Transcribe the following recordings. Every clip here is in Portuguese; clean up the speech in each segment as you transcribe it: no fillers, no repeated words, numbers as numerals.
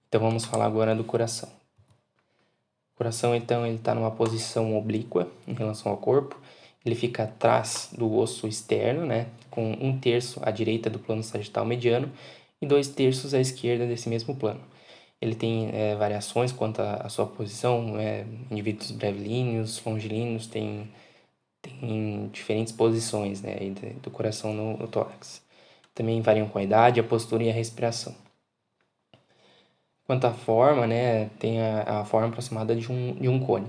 Então vamos falar agora do coração. O coração, então, ele está numa posição oblíqua em relação ao corpo. Ele fica atrás do osso externo, né? Com 1/3 à direita do plano sagital mediano e 2/3 à esquerda desse mesmo plano. Ele tem variações quanto à sua posição, indivíduos brevilíneos, longilíneos, tem diferentes posições, né, do coração no tórax. Também variam com a idade, a postura e a respiração. Quanto à forma, né, tem a forma aproximada de um cone.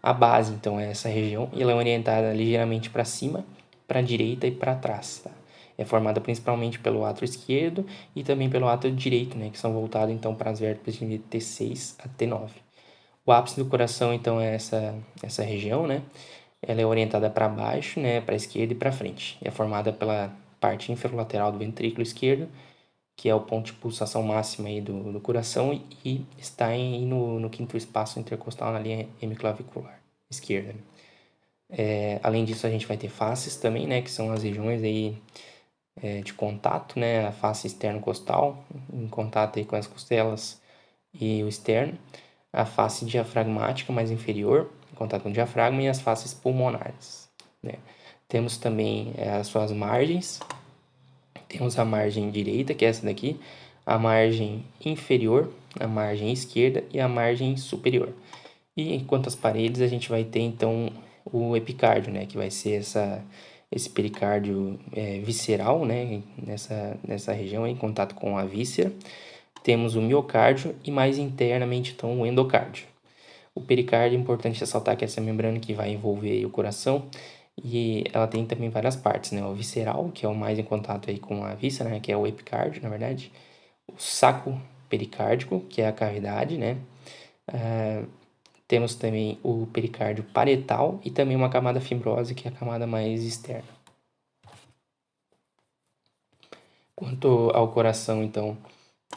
A base, então, é essa região e ela é orientada ligeiramente para cima, para a direita e para trás. Tá? É formada principalmente pelo átrio esquerdo e também pelo átrio direito, né, que são voltados então para as vértebras de T6 a T9. O ápice do coração, então, é essa região, né? Ela é orientada para baixo, né, para a esquerda e para frente. É formada pela parte inferolateral do ventrículo esquerdo, que é o ponto de pulsação máxima aí do coração e está no quinto espaço intercostal na linha hemiclavicular esquerda. Além disso, a gente vai ter faces também, né, que são as regiões aí de contato, né, a face externo-costal, em contato aí com as costelas e o externo, a face diafragmática mais inferior, em contato com o diafragma, e as faces pulmonares, né. Temos também as suas margens. Temos a margem direita, que é essa daqui, a margem inferior, a margem esquerda e a margem superior. E quanto às paredes, a gente vai ter então o epicárdio, né, que vai ser esse pericárdio visceral, né, nessa região em contato com a víscera. Temos o miocárdio e mais internamente então o endocárdio. O pericárdio é importante ressaltar que essa membrana que vai envolver o coração e ela tem também várias partes, né? O visceral, que é o mais em contato aí com a víscera, né? Que é o epicárdio, na verdade. O saco pericárdico, que é a cavidade, né? Temos também o pericárdio parietal e também uma camada fibrosa, que é a camada mais externa. Quanto ao coração, então,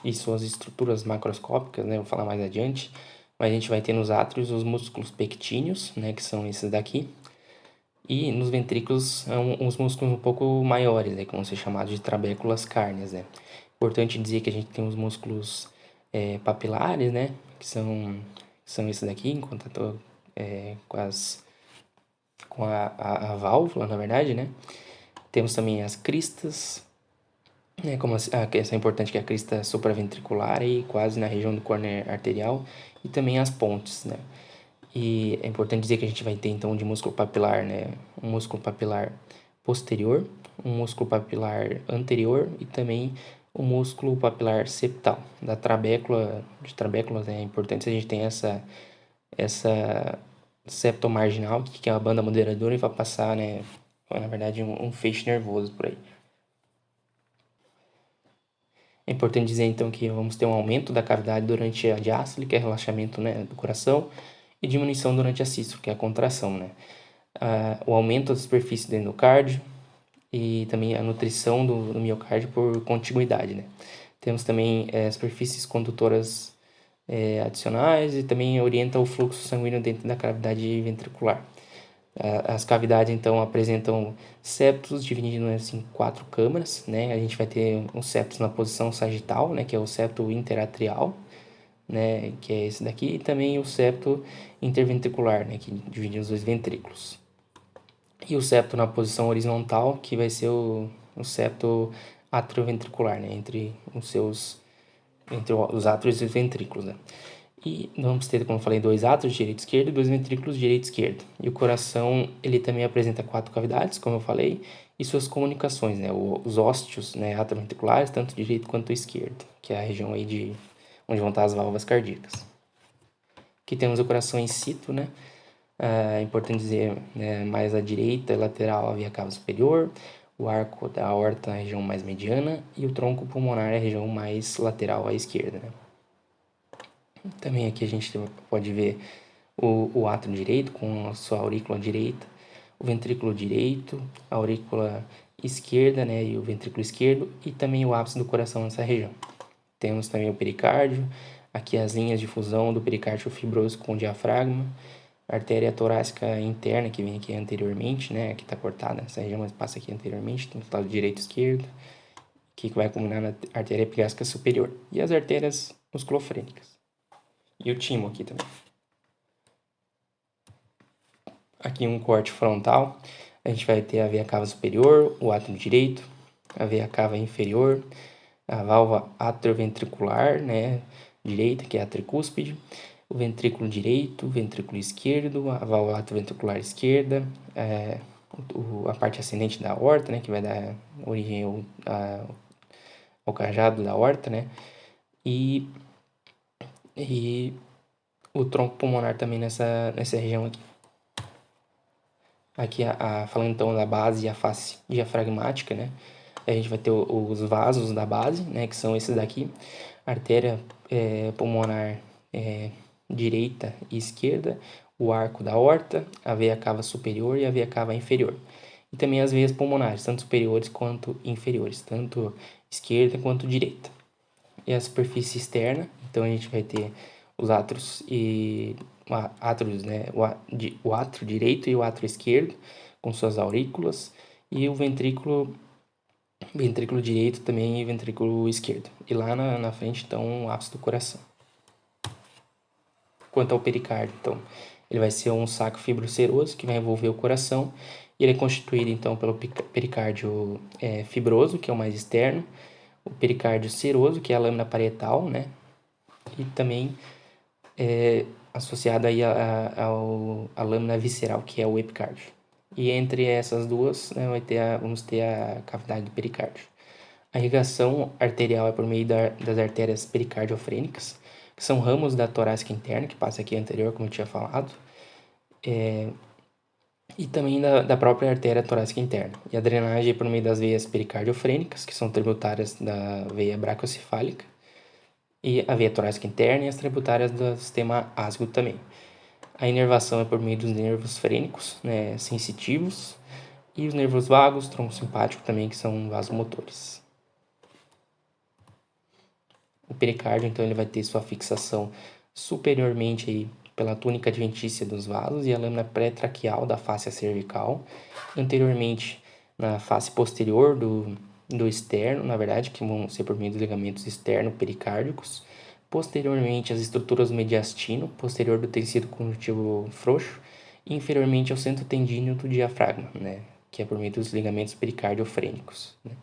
e suas estruturas macroscópicas, né? Eu vou falar mais adiante. Mas a gente vai ter nos átrios os músculos pectíneos, né? Que são esses daqui. E nos ventrículos são uns músculos um pouco maiores, né, que vão ser chamados de trabéculas cárneas, né. Importante dizer que a gente tem os músculos papilares, né, que são esses daqui, em contato com a válvula, na verdade, né. Temos também as cristas, né, como essa é importante, que é a crista supraventricular e quase na região do córnea arterial, e também as pontes, né. E é importante dizer que a gente vai ter então de músculo papilar, né? Um músculo papilar posterior, um músculo papilar anterior e também o músculo papilar septal. Da trabécula, de trabéculas, né? É importante a gente tem essa septomarginal, que é a banda moderadora e vai passar, né? Na verdade, um feixe nervoso por aí. É importante dizer então que vamos ter um aumento da cavidade durante a diástole, que é relaxamento, né, do coração, e diminuição durante a sístole, que é a contração, né. O aumento da superfície do endocárdio e também a nutrição do miocárdio por contiguidade, né. Temos também superfícies condutoras adicionais e também orienta o fluxo sanguíneo dentro da cavidade ventricular. As cavidades, então, apresentam septos divididos em 4 câmaras, né? A gente vai ter um septo na posição sagital, né? Que é o septo interatrial, né? Que é esse daqui. E também o septo interventricular, né? Que divide os dois ventrículos. E o septo na posição horizontal, que vai ser o septo atrioventricular, né? Entre os átrios e os ventrículos, né? E vamos ter, como eu falei, 2 átrios, direito e esquerdo, e 2 ventrículos, direito e esquerdo. E o coração, ele também apresenta 4 cavidades, como eu falei, e suas comunicações, né? Os ósteos, né, atrioventriculares, tanto direito quanto esquerdo, que é a região aí onde vão estar as válvulas cardíacas. Aqui temos o coração in situ, né? É importante dizer, né, mais à direita, lateral, a via cava superior, o arco da aorta, a região mais mediana, e o tronco pulmonar, a região mais lateral à esquerda, né? Também aqui a gente pode ver o átrio direito com a sua aurícula direita, o ventrículo direito, a aurícula esquerda, né, e o ventrículo esquerdo, e também o ápice do coração nessa região. Temos também o pericárdio, aqui as linhas de fusão do pericárdio fibroso com o diafragma, a artéria torácica interna, que vem aqui anteriormente, né, aqui está cortada essa região, mas passa aqui anteriormente, tem o lado direito e esquerdo, que vai culminar na artéria epigástrica superior. E as artérias musculofrênicas. E o timo aqui também. Aqui um corte frontal, a gente vai ter a veia cava superior, o átrio direito, a veia cava inferior, a válvula atrioventricular, né, direita, que é a tricúspide, o ventrículo direito, o ventrículo esquerdo, a válvula atrioventricular esquerda, a parte ascendente da aorta, né, que vai dar origem ao cajado da aorta, né, e o tronco pulmonar também nessa região aqui. Aqui, falando então da base e a face diafragmática, né? A gente vai ter os vasos da base, né? Que são esses daqui. Artéria pulmonar direita e esquerda. O arco da aorta, a veia cava superior e a veia cava inferior. E também as veias pulmonares, tanto superiores quanto inferiores. Tanto esquerda quanto direita. E a superfície externa, então a gente vai ter os átrios né? O átrio direito e o átrio esquerdo, com suas aurículas, e o ventrículo direito também e ventrículo esquerdo. E lá na frente, então, o ápice do coração. Quanto ao pericárdio, então, ele vai ser um saco fibroceroso que vai envolver o coração, e ele é constituído, então, pelo pericárdio fibroso, que é o mais externo, o pericárdio seroso, que é a lâmina parietal, né? E também associado aí a lâmina visceral, que é o epicárdio. E entre essas duas, né, vamos ter a cavidade do pericárdio. A irrigação arterial é por meio das artérias pericardiofrênicas, que são ramos da torácica interna, que passa aqui anterior, como eu tinha falado, e também da própria artéria torácica interna. E a drenagem é por meio das veias pericardiofrênicas, que são tributárias da veia braquiocefálica, e a veia torácica interna e as tributárias do sistema ásgico também. A inervação é por meio dos nervos frênicos, né, sensitivos, e os nervos vagos, tronco simpático também, que são vasomotores. O pericárdio, então, ele vai ter sua fixação superiormente aí pela túnica adventícia dos vasos e a lâmina pré-traqueal da face cervical, anteriormente na face posterior do externo, na verdade, que vão ser por meio dos ligamentos externo-pericárdicos, posteriormente as estruturas do mediastino, posterior do tecido conjuntivo frouxo, e inferiormente ao centro tendíneo do diafragma, né, que é por meio dos ligamentos pericardiofrênicos, né.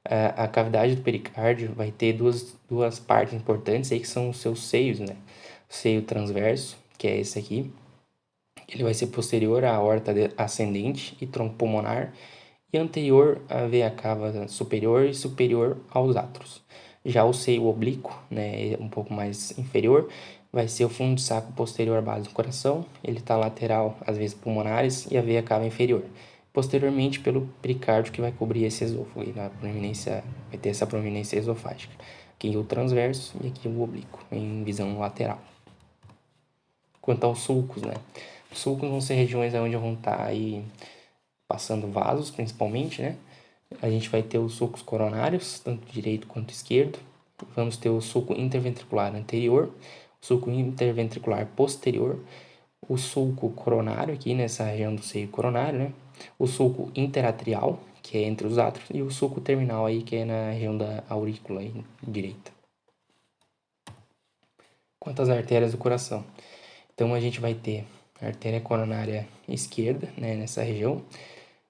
A cavidade do pericárdio vai ter duas partes importantes aí, que são os seus seios, né? O seio transverso, que é esse aqui, ele vai ser posterior à aorta ascendente e tronco pulmonar, e anterior à veia cava superior e superior aos átrios. Já o seio oblíquo, né, um pouco mais inferior, vai ser o fundo de saco posterior à base do coração, ele está lateral às veias pulmonares e a veia cava inferior. Posteriormente, pelo pericárdio, que vai cobrir esse esôfago, e na prominência, vai ter essa prominência esofágica. Aqui o transverso e aqui o oblíquo, em visão lateral. Quanto aos sulcos, né? Os sulcos vão ser regiões onde vão estar aí passando vasos, principalmente, né? A gente vai ter os sulcos coronários, tanto direito quanto esquerdo. Vamos ter o sulco interventricular anterior, o sulco interventricular posterior, o sulco coronário aqui nessa região do seio coronário, né? O sulco interatrial, que é entre os átrios, e o sulco terminal aí, que é na região da aurícula aí, direita. Quanto às artérias do coração, então a gente vai ter a artéria coronária esquerda, né, nessa região,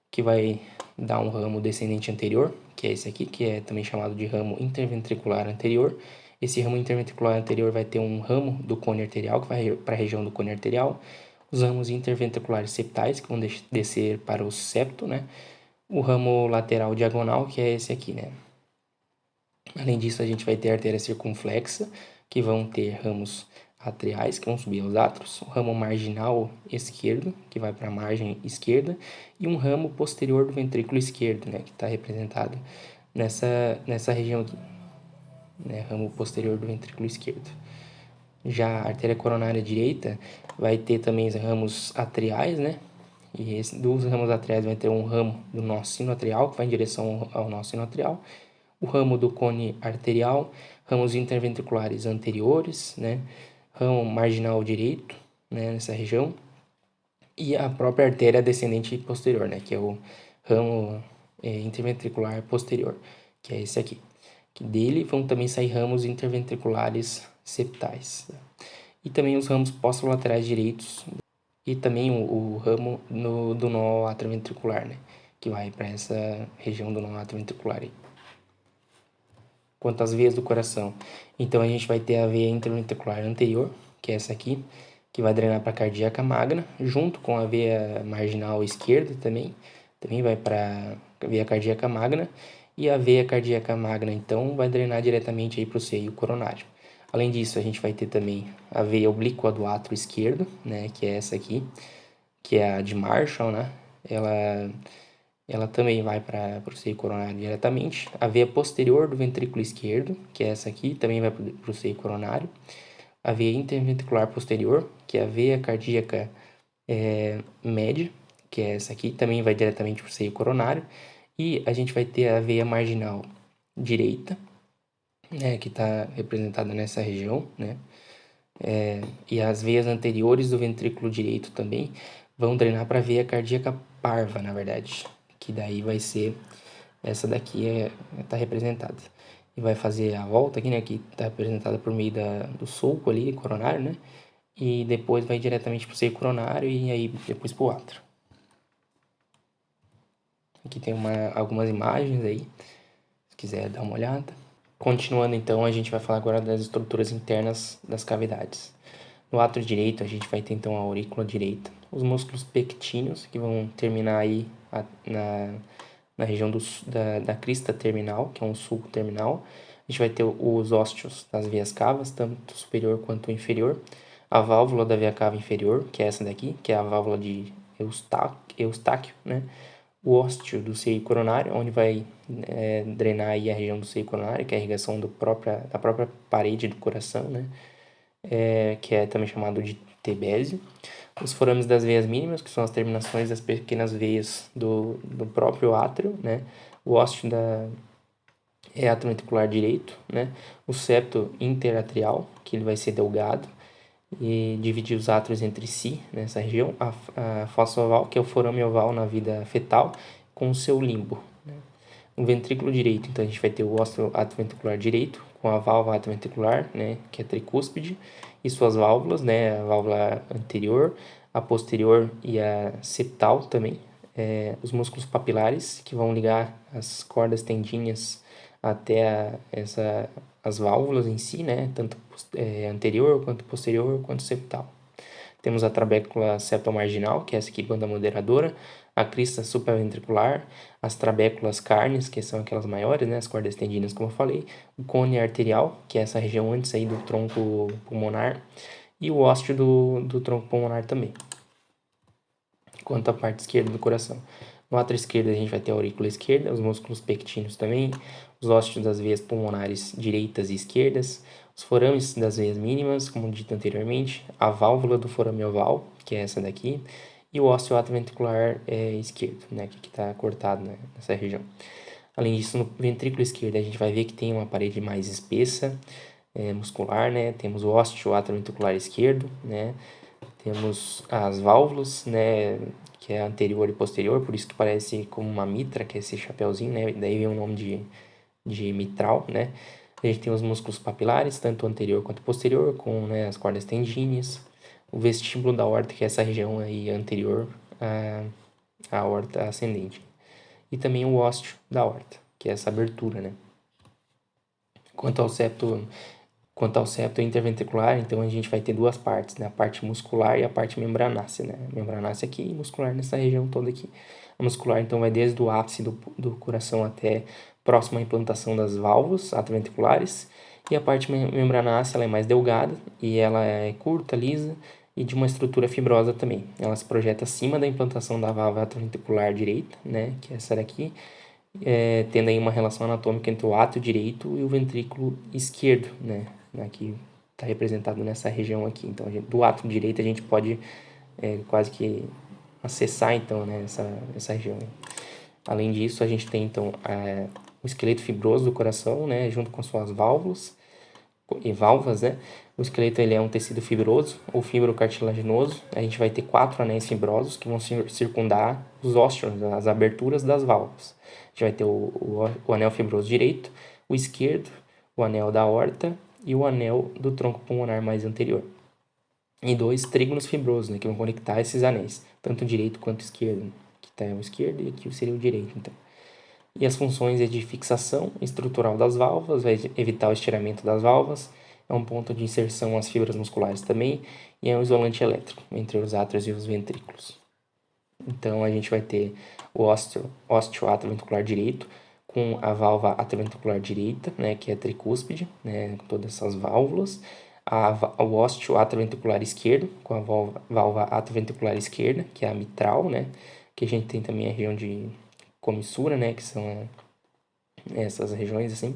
que vai dar um ramo descendente anterior, que é esse aqui, que é também chamado de ramo interventricular anterior. Esse ramo interventricular anterior vai ter um ramo do cone arterial, que vai para a região do cone arterial, os ramos interventriculares septais, que vão descer para o septo, né? O ramo lateral diagonal, que é esse aqui, né? Além disso, a gente vai ter a artéria circunflexa, que vão ter ramos atriais, que vão subir aos átrios, o ramo marginal esquerdo, que vai para a margem esquerda, e um ramo posterior do ventrículo esquerdo, né, que está representado nessa região aqui, né, ramo posterior do ventrículo esquerdo. Já a artéria coronária direita vai ter também os ramos atriais, né, e dos ramos atriais vai ter um ramo do nosso sino atrial, que vai em direção ao nosso sino atrial, o ramo do cone arterial, ramos interventriculares anteriores, né, ramo marginal direito, né, nessa região, e a própria artéria descendente posterior, né, que é o ramo interventricular posterior, que é esse aqui, que dele vão também sair ramos interventriculares septais. Tá? E também os ramos posterolaterais direitos e também o ramo do nó atrioventricular, né? Que vai para essa região do nó atrioventricular aí. Quanto às veias do coração, então a gente vai ter a veia interventricular anterior, que é essa aqui, que vai drenar para a cardíaca magna, junto com a veia marginal esquerda também vai para a veia cardíaca magna, e a veia cardíaca magna, então, vai drenar diretamente para o seio coronário. Além disso, a gente vai ter também a veia oblíqua do átrio esquerdo, né, que é essa aqui, que é a de Marshall, né, ela também vai para o seio coronário diretamente. A veia posterior do ventrículo esquerdo, que é essa aqui, também vai para o seio coronário. A veia interventricular posterior, que é a veia cardíaca média, que é essa aqui, também vai diretamente para o seio coronário. E a gente vai ter a veia marginal direita, né, que está representada nessa região, né? E as veias anteriores do ventrículo direito também vão drenar para a veia cardíaca parva, na verdade, que daí vai ser essa daqui está representada e vai fazer a volta aqui, né, que está representada por meio do sulco ali coronário, né, e depois vai diretamente para o seio coronário e aí depois para o átrio. Aqui tem algumas imagens aí, se quiser dar uma olhada. Continuando então, a gente vai falar agora das estruturas internas das cavidades. No átrio direito, a gente vai ter então a aurícula direita, os músculos pectíneos, que vão terminar aí na região da crista terminal, que é um sulco terminal. A gente vai ter os ósteos das veias cavas, tanto superior quanto inferior. A válvula da veia cava inferior, que é essa daqui, que é a válvula de Eustáquio, né? O ósteo do seio coronário, onde vai drenar aí a região do seio coronário, que é a irrigação da própria parede do coração, né? Que é também chamado de tebésio. Os forames das veias mínimas, que são as terminações das pequenas veias do próprio átrio, né? O ósteo é atrioventricular direito, né? O septo interatrial, que ele vai ser delgado e dividir os átrios entre si nessa região. A fossa oval, que é o forame oval na vida fetal, com o seu limbo, né? O ventrículo direito, então a gente vai ter o ósseo atrioventricular direito, com a válvula atrioventricular, né, que é tricúspide, e suas válvulas, né, a válvula anterior, a posterior e a septal também. Os músculos papilares, que vão ligar as cordas tendinhas até as válvulas em si, né, tanto anterior, quanto posterior, quanto septal. Temos a trabécula septomarginal, que é essa aqui, banda moderadora, a crista supraventricular, as trabéculas carnes, que são aquelas maiores, né, as cordas tendinas, como eu falei, o cone arterial, que é essa região antes aí do tronco pulmonar, e o ósteo do tronco pulmonar também. Quanto à parte esquerda do coração. No átrio esquerdo a gente vai ter a aurícula esquerda, os músculos pectíneos também, os ósteos das veias pulmonares direitas e esquerdas, os forames das veias mínimas, como dito anteriormente, a válvula do forame oval, que é essa daqui, e o ósseo atrioventricular esquerdo, né, que está cortado, né, nessa região. Além disso, no ventrículo esquerdo a gente vai ver que tem uma parede mais espessa, muscular, né, temos o ósteo atrioventricular esquerdo, né, temos as válvulas, né, que é anterior e posterior, por isso que parece como uma mitra, que é esse chapéuzinho, né, daí vem o nome de mitral, né. A gente tem os músculos papilares, tanto anterior quanto posterior, com, né, as cordas tendíneas, o vestíbulo da aorta, que é essa região aí anterior à aorta ascendente, e também o ósteo da aorta, que é essa abertura, né. Quanto ao septo interventricular, então a gente vai ter duas partes, né? A parte muscular e a parte membranácea, né? Membranácea aqui e muscular nessa região toda aqui. A muscular, então, vai desde o ápice do coração até próximo à implantação das válvulas atrioventriculares. E a parte membranácea, ela é mais delgada e ela é curta, lisa e de uma estrutura fibrosa também. Ela se projeta acima da implantação da válvula atrioventricular direita, né? Que é essa daqui. Tendo aí uma relação anatômica entre o átrio direito e o ventrículo esquerdo, né? Aqui está representado nessa região aqui. Então, do átrio direito a gente pode quase que acessar então, né, essa região. Além disso, a gente tem então o esqueleto fibroso do coração, né, junto com suas válvulas e válvulas, né? O esqueleto ele é um tecido fibroso ou fibrocartilaginoso. A gente vai ter 4 anéis fibrosos que vão circundar os ósteos, as aberturas das válvulas. A gente vai ter o anel fibroso direito, o esquerdo, o anel da aorta e o anel do tronco pulmonar mais anterior. E 2 trígonos fibrosos, né, que vão conectar esses anéis, tanto o direito quanto o esquerdo, né? Aqui está o esquerdo e aqui seria o direito, então. E as funções é de fixação estrutural das válvulas, vai evitar o estiramento das válvulas, é um ponto de inserção às fibras musculares também, e é um isolante elétrico entre os átrios e os ventrículos. Então a gente vai ter o ósteo atrioventricular direito, com a válvula atrioventricular direita, né, que é a tricúspide, né, com todas essas válvulas, o ósteo atrioventricular esquerdo, com a válvula atrioventricular esquerda, que é a mitral, né, que a gente tem também a região de comissura, né, que são essas regiões assim,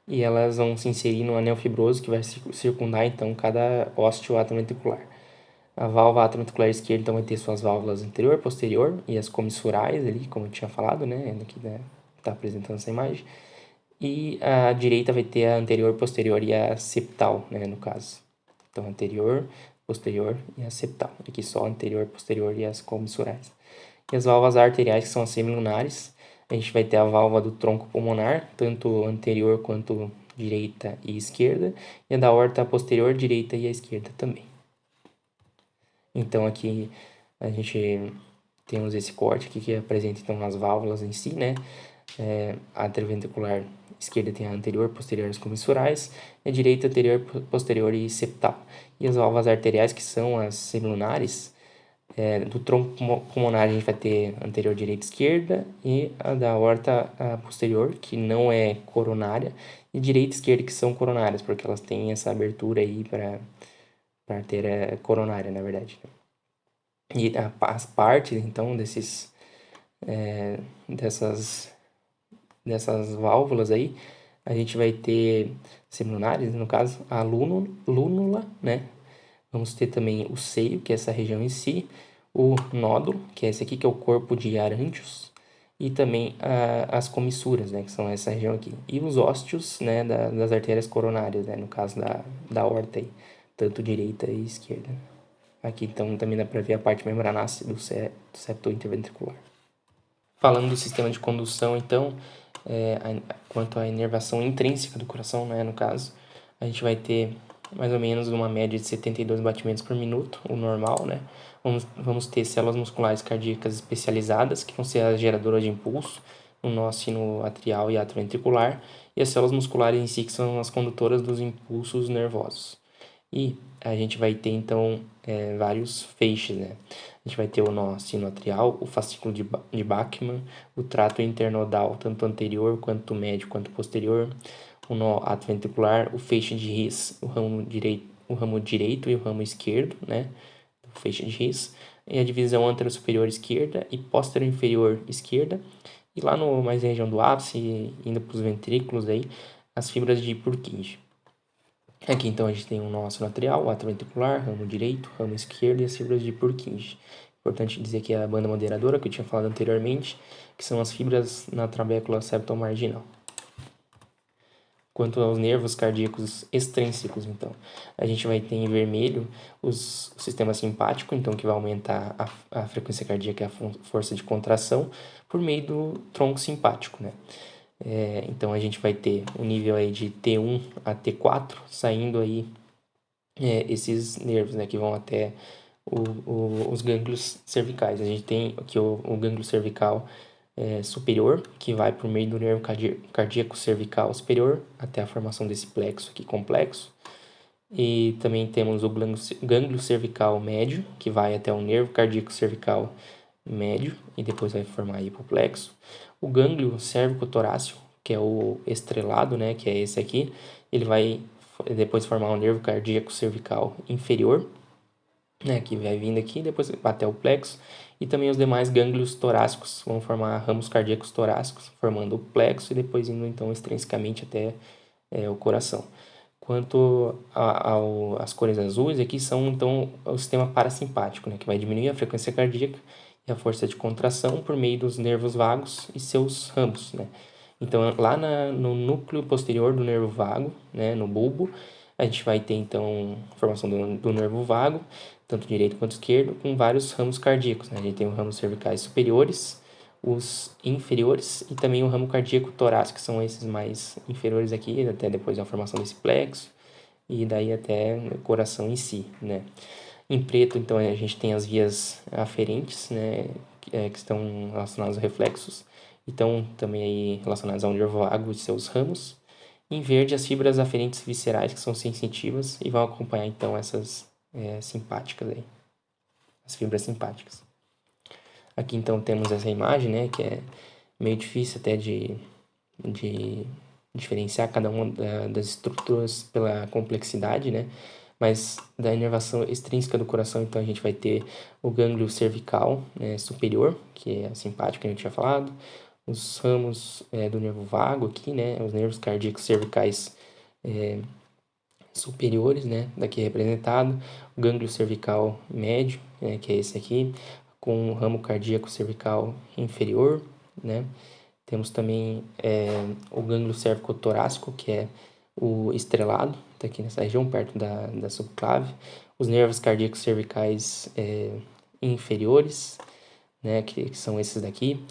e elas vão se inserir no anel fibroso que vai circundar então cada ósteo atrioventricular. A válvula atrioventricular esquerda então vai ter suas válvulas anterior, posterior e as comissurais ali, como eu tinha falado, né, aqui está apresentando essa imagem. E a direita vai ter a anterior, posterior e a septal, né, no caso. Então, anterior, posterior e a septal. Aqui só anterior, posterior e as comissurais. E as válvulas arteriais, que são as semilunares, a gente vai ter a válvula do tronco pulmonar, tanto anterior quanto direita e esquerda, e a da aorta posterior, direita e a esquerda também. Então, aqui a gente temos esse corte aqui que apresenta então as válvulas em si, né? A atrioventricular esquerda tem a anterior, posterior e as comissurais, e a direita, anterior, posterior e septal. E as válvulas arteriais, que são as semilunares, do tronco pulmonar a gente vai ter anterior, direita e esquerda, e a da aorta posterior, que não é coronária, e direita e esquerda, que são coronárias, porque elas têm essa abertura aí para artéria coronária, na verdade. E as partes, então, dessas válvulas aí, a gente vai ter semilunares, no caso, a lúnula, né? Vamos ter também o seio, que é essa região em si, o nódulo, que é esse aqui, que é o corpo de Arântios, e também as comissuras, né, que são essa região aqui. E os ósteos, né, das artérias coronárias, né, no caso da aorta aí, tanto direita e esquerda. Aqui então também dá para ver a parte membranácea do septo interventricular. Falando do sistema de condução, então, quanto à inervação intrínseca do coração, né, no caso, a gente vai ter mais ou menos uma média de 72 batimentos por minuto, o normal, né? Vamos ter células musculares cardíacas especializadas, que vão ser as geradoras de impulso, no nosso sino atrial e atrioventricular, e as células musculares em si, que são as condutoras dos impulsos nervosos. E a gente vai ter, então, vários feixes, né? A gente vai ter o nó sinoatrial, o fascículo de Bachmann, o trato internodal, tanto anterior, quanto médio, quanto posterior, o nó atrioventricular, o feixe de His, o ramo direito e o ramo esquerdo, né? O feixe de His, e a divisão anterosuperior esquerda e posterior inferior esquerda. E lá no mais na região do ápice, indo para os ventrículos aí, as fibras de Purkinje. Aqui então a gente tem um nó sinoatrial, o atrioventricular, ramo direito, ramo esquerdo e as fibras de Purkinje. Importante dizer que é a banda moderadora, que eu tinha falado anteriormente, que são as fibras na trabécula septomarginal. Quanto aos nervos cardíacos extrínsecos, então, a gente vai ter em vermelho o sistema simpático, então, que vai aumentar a frequência cardíaca e a força de contração por meio do tronco simpático, né? Então, a gente vai ter um nível aí de T1 a T4, saindo aí esses nervos, né, que vão até os gânglios cervicais. A gente tem aqui o gânglio cervical superior, que vai por meio do nervo cardíaco cervical superior até a formação desse plexo aqui complexo. E também temos o gânglio cervical médio, que vai até o nervo cardíaco cervical médio e depois vai formar a hipoplexo. O gânglio cérvico-torácico, que é o estrelado, né, que é esse aqui, ele vai depois formar o nervo cardíaco cervical inferior, né, que vai vindo aqui, depois até o plexo, e também os demais gânglios torácicos vão formar ramos cardíacos torácicos, formando o plexo e depois indo então extrinsecamente até o coração. Quanto às cores azuis, aqui são então o sistema parasimpático, né, que vai diminuir a frequência cardíaca e a força de contração por meio dos nervos vagos e seus ramos, né. Então, lá no núcleo posterior do nervo vago, né, no bulbo, a gente vai ter então a formação do nervo vago, tanto direito quanto esquerdo, com vários ramos cardíacos, né. A gente tem os ramos cervicais superiores, os inferiores e também o ramo cardíaco torácico, que são esses mais inferiores aqui, até depois da formação desse plexo e daí até o coração em si, né? Em preto, então, a gente tem as vias aferentes, né, que estão relacionadas aos reflexos, então também aí relacionadas ao nervo vago e seus ramos. Em verde, as fibras aferentes viscerais, que são sensitivas e vão acompanhar então essas simpáticas aí, as fibras simpáticas. Aqui então temos essa imagem, né, que é meio difícil até de diferenciar cada uma das estruturas pela complexidade, né? Mas da inervação extrínseca do coração, então a gente vai ter o gânglio cervical, né, superior, que é simpático, que a gente tinha falado, os ramos do nervo vago aqui, né, os nervos cardíacos cervicais superiores, né, daqui representado, o gânglio cervical médio, que é esse aqui, com o ramo cardíaco cervical inferior, né. Temos também o gânglio cérvico-torácico, que é o estrelado, está aqui nessa região, perto da subclave. Os nervos cardíacos cervicais inferiores, né, que são esses daqui.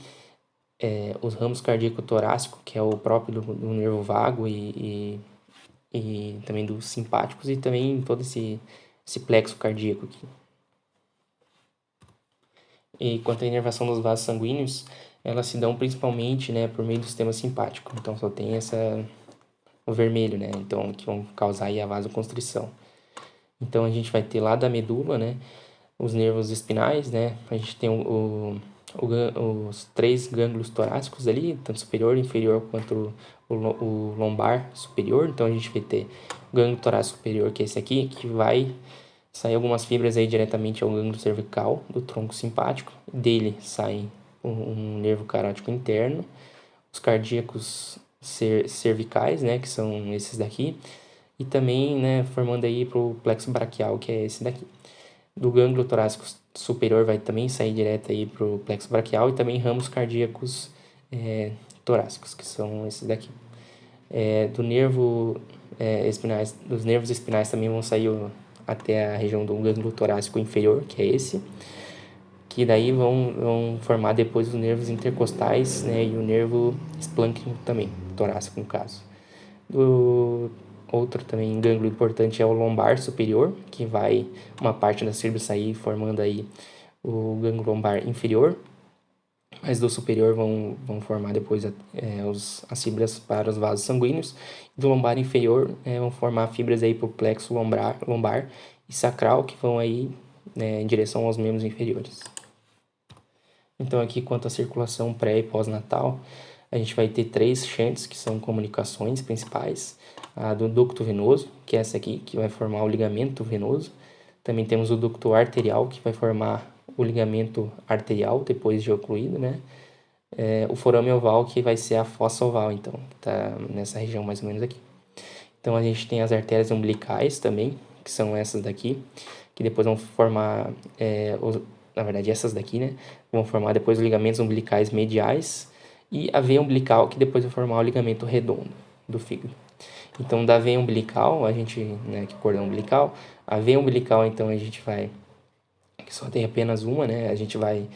Os ramos cardíaco-torácico, que é o próprio do nervo vago e também dos simpáticos, e também todo esse plexo cardíaco aqui. E quanto à inervação dos vasos sanguíneos, elas se dão principalmente, né, por meio do sistema simpático. Então só tem o vermelho, né, então que vão causar aí a vasoconstrição. Então a gente vai ter lá da medula, né, os nervos espinais, né, a gente tem os três gânglios torácicos ali, tanto superior, inferior quanto o lombar superior. Então a gente vai ter o gânglio torácico superior, que é esse aqui, que vai saem algumas fibras aí diretamente ao gânglio cervical do tronco simpático. Dele sai um nervo carótico interno, os cardíacos cervicais, né, que são esses daqui, e também, né, formando aí pro plexo braquial, que é esse daqui. Do gânglio torácico superior vai também sair direto aí pro plexo braquial e também ramos cardíacos torácicos, que são esses daqui. Do nervo espinais, dos nervos espinais também vão sair até a região do gânglio torácico inferior, que é esse, que daí vão formar depois os nervos intercostais, né, e o nervo esplâncnico também, torácico no caso. Outro também gânglio importante é o lombar superior, que vai uma parte das fibras sair formando aí o gânglio lombar inferior, mas do superior vão formar depois as fibras para os vasos sanguíneos. Do lombar inferior vão formar fibras aí para o plexo lombar e sacral, que vão aí em direção aos membros inferiores. Então aqui quanto à circulação pré e pós-natal, a gente vai ter três shunts, que são comunicações principais. A do ducto venoso, que é essa aqui, que vai formar o ligamento venoso. Também temos o ducto arterial, que vai formar o ligamento arterial, depois de ocluído, né? O forame oval, que vai ser a fossa oval, então, tá nessa região mais ou menos aqui. Então, a gente tem as artérias umbilicais também, que são essas daqui, que depois vão formar, na verdade, essas daqui, né? Vão formar depois os ligamentos umbilicais mediais e a veia umbilical, que depois vai formar o ligamento redondo do fígado. Então, da veia umbilical, a gente, né, que é o cordão umbilical, a veia umbilical, então, a gente vai, que só tem apenas uma, né? A gente vai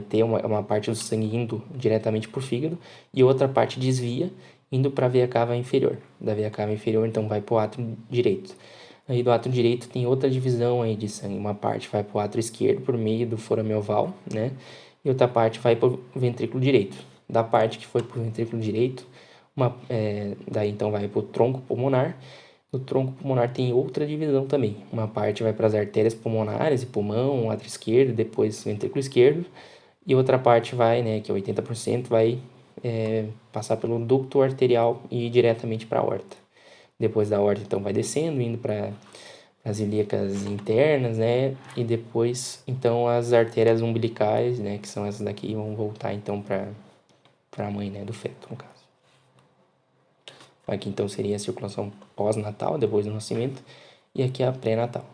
ter uma parte do sangue indo diretamente para o fígado e outra parte desvia, indo para a veia cava inferior. Da veia cava inferior, então, vai para o átrio direito. Aí do átrio direito tem outra divisão aí de sangue. Uma parte vai para o átrio esquerdo por meio do forame oval, né? E outra parte vai para o ventrículo direito. Da parte que foi para o ventrículo direito, daí então vai para o tronco pulmonar. No tronco pulmonar tem outra divisão também. Uma parte vai para as artérias pulmonares e pulmão, átrio esquerdo, depois ventrículo esquerdo. E outra parte vai, né, que é 80%, vai passar pelo ducto arterial e ir diretamente para a aorta. Depois da aorta, então, vai descendo, indo para as ilíacas internas, né? E depois, então, as artérias umbilicais, né, que são essas daqui, vão voltar, então, para a mãe, né, do feto, no caso. Aqui, então, seria a circulação pós-natal, depois do nascimento, e aqui a pré-natal.